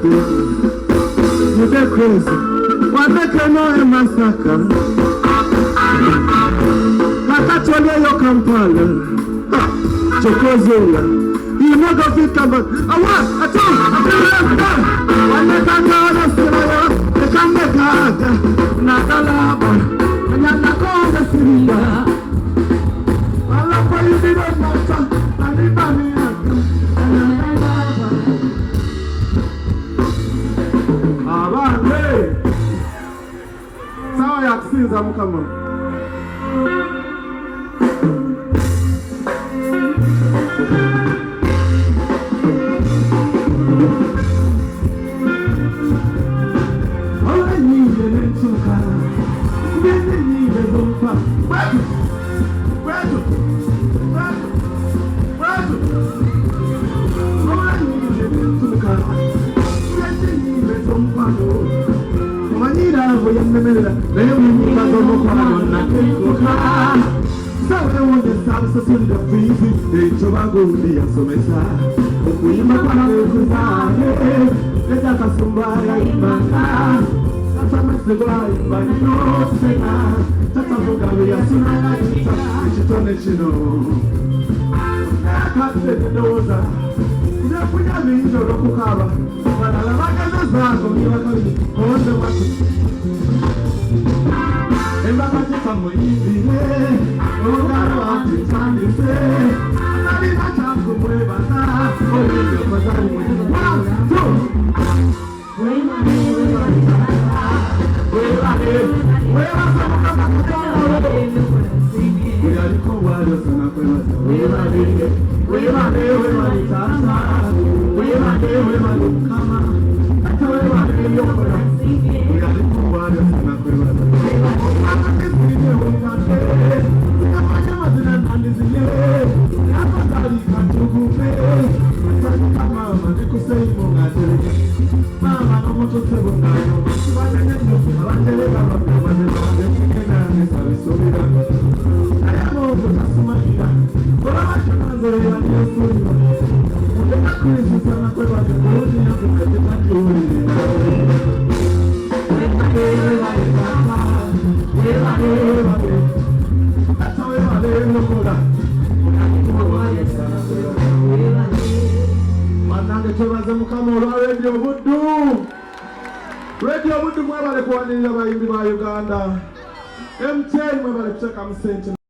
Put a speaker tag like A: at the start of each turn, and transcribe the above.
A: You get crazy. What make you know a massacre? Kakatolia yo Kampala. Chokozola. You know go fit come back. I want, I told, I feel when they can't go to Syria, they can't make out. Not a lava. And you're not going to Syria. I love what you did on my son. I did my miracle. And you're not lava. Hey! Sawa ya kusiza mkama. Ola nyize nentuka. Kubende nyize zompa. Wetu! Wetu! Wetu! Wetu! Ola nyize nentuka. Kubende nyize zompa no. Manira voy a memerla, veo mi cuando no para la que coja. Sabe dónde está esa senda física, de hecho va un día a su mesa. O cuima para cruzar, ella casumba y manda. Hasta me se va y va y no se da. Tata boca voy a sonar la chica, y chitone chino. Ya casi de doza, ya fui a mi lloro cucaba. Para la vaca de zago, mi vaca de onde vaca. En vaca de famo y vine, o garo a ti sandise. La vida chaco mueva ta, o yo pasar muy bien. 1, 2. Mueva, mueva, mueva, mueva, Radio Buddu. Radio Buddu mwebale kuwanirira bayimbi ba Uganda. MTN mwebale kucheka msente.